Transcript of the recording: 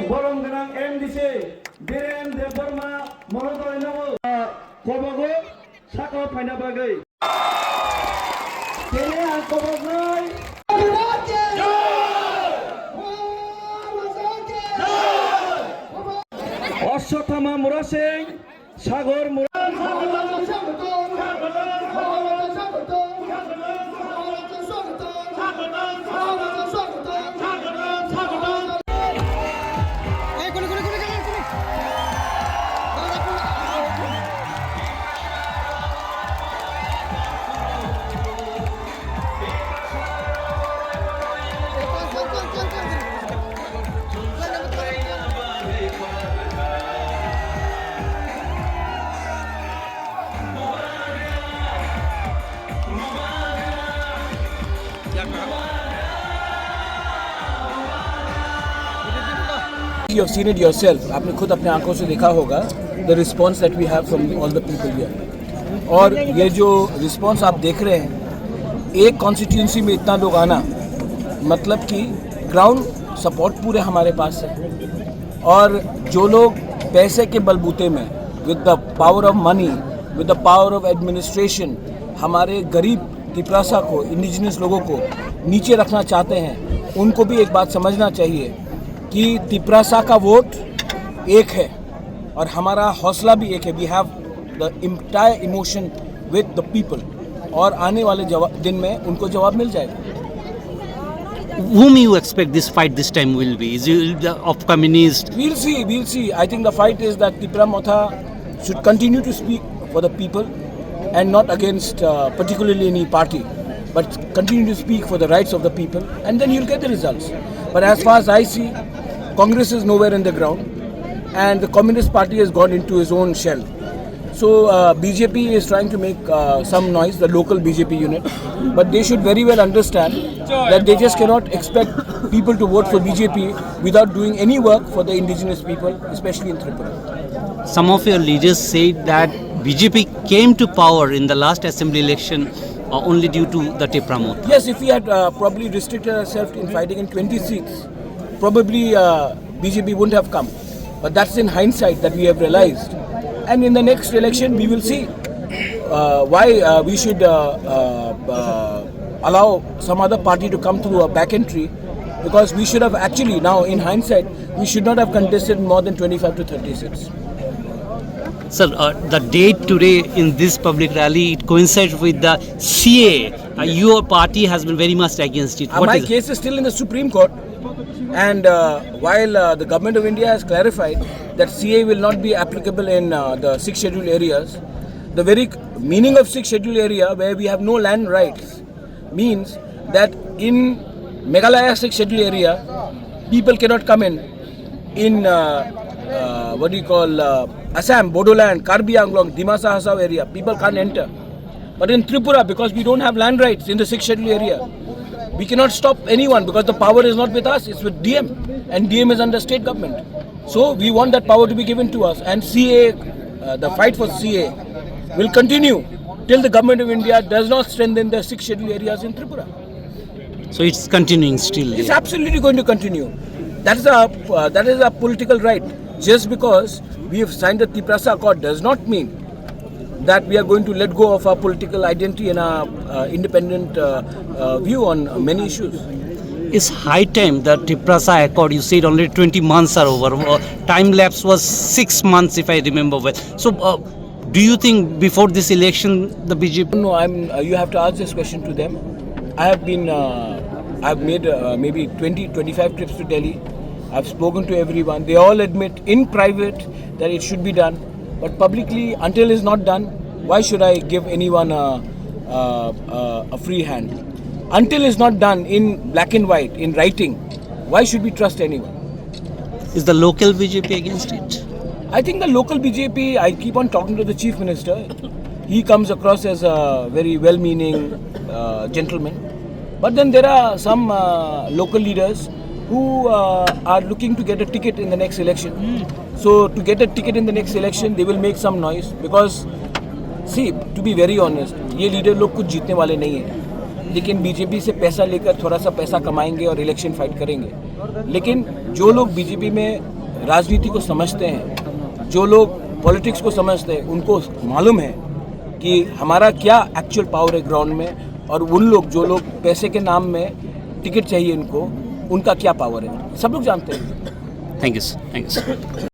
বরংগনাং MDC Biren Debbarma মহোদয় নব কবগো সাকো ফাইনা বাগৈ তেনে আ কবগৈ অশ্বত্থামা মুরা সিং সাগর You have seen it yourself. आपने खुद अपने आंखों से देखा होगा the response that we have from all the people here. और ये जो response आप देख रहे हैं, एक constituency में इतना लोग आना, मतलब कि ground support पूरे हमारे पास है. और जो लोग पैसे के बलबूते में, with the power of money, with the power of administration, हमारे गरीब तिपरासा को, इंडिजिनस लोगों को नीचे रखना चाहते हैं, उनको भी एक बात समझना चाहिए कि तिपरासा का वोट एक है और हमारा हौसला भी एक है. We have the entire emotion with the people और आने वाले दिन में उनको जवाब मिल जाएगा. Whom you expect this fight this time will be? Is it of communist? We'll see. I think the fight is that Tipra Motha should continue to speak for the people and not against particularly any party, but continue to speak for the rights of the people, and then you'll get the results. But as far as I see, Congress is nowhere in the ground, and the Communist Party has gone into its own shell. So BJP is trying to make some noise, the local BJP unit, but they should very well understand that they just cannot expect people to vote for BJP without doing any work for the indigenous people, especially in Tripura. Some of your leaders said that BJP came to power in the last assembly election only due to the Tipra Motha. Yes, if we had probably restricted ourselves in fighting in 20 seats, probably BJP wouldn't have come. But that's in hindsight that we have realized. And in the next election, we will see why we should allow some other party to come through a back entry, because we should have actually, now in hindsight, we should not have contested more than 25 to 30 seats. Sir, the date today in this public rally, it coincides with the CA. Your party has been very much against it. My case is still in the Supreme Court, and while the Government of India has clarified that CA will not be applicable in the 6 scheduled areas, the very meaning of 6 scheduled area where we have no land rights means that in Meghalaya 6 scheduled area, people cannot come in what do you call Assam, Bodoland, Karbi Anglong, Dimasa Hasao area, people can't enter. But in Tripura, because we don't have land rights in the 6th scheduled area, we cannot stop anyone because the power is not with us, it's with DM, and DM is under state government. So we want that power to be given to us, and CA, the fight for CA will continue till the government of India does not strengthen the 6th scheduled areas in Tripura. So it's continuing still. It's absolutely going to continue. That is a political right. Just because we have signed the Tiprasa Accord does not mean that we are going to let go of our political identity and our independent view on many issues. It's high time that Tiprasa Accord, you said already 20 months are over. Time lapse was 6 months if I remember well. So do you think before this election the BJP... No, you have to ask this question to them. I have been, I've made maybe 20-25 trips to Delhi. I've spoken to everyone. They all admit in private that it should be done. But publicly, until it's not done, why should I give anyone a free hand? Until it's not done in black and white, in writing, why should we trust anyone? Is the local BJP against it? I think the local BJP, I keep on talking to the Chief Minister. He comes across as a very well-meaning gentleman. But then there are some local leaders who are looking to get a ticket in the next election. So to get a ticket in the next election, they will make some noise because, see, to be very honest, ये leader लोग कुछ जीतने वाले नहीं हैं, लेकिन BJP से पैसा लेकर थोड़ा सा पैसा कमाएंगे और इलेक्शन फाइट करेंगे. लेकिन जो लोग बीजेपी में राजनीति को समझते हैं, जो लोग पॉलिटिक्स को समझते हैं, उनको मालूम है कि हमारा क्या एक्चुअल पावर है ग्राउंड में, और उन लोग जो लोग पैसे के नाम में टिकट चाहिए उनको, उनका क्या पावर है, सब लोग जानते हैं. Thank you, sir. Thank you, sir.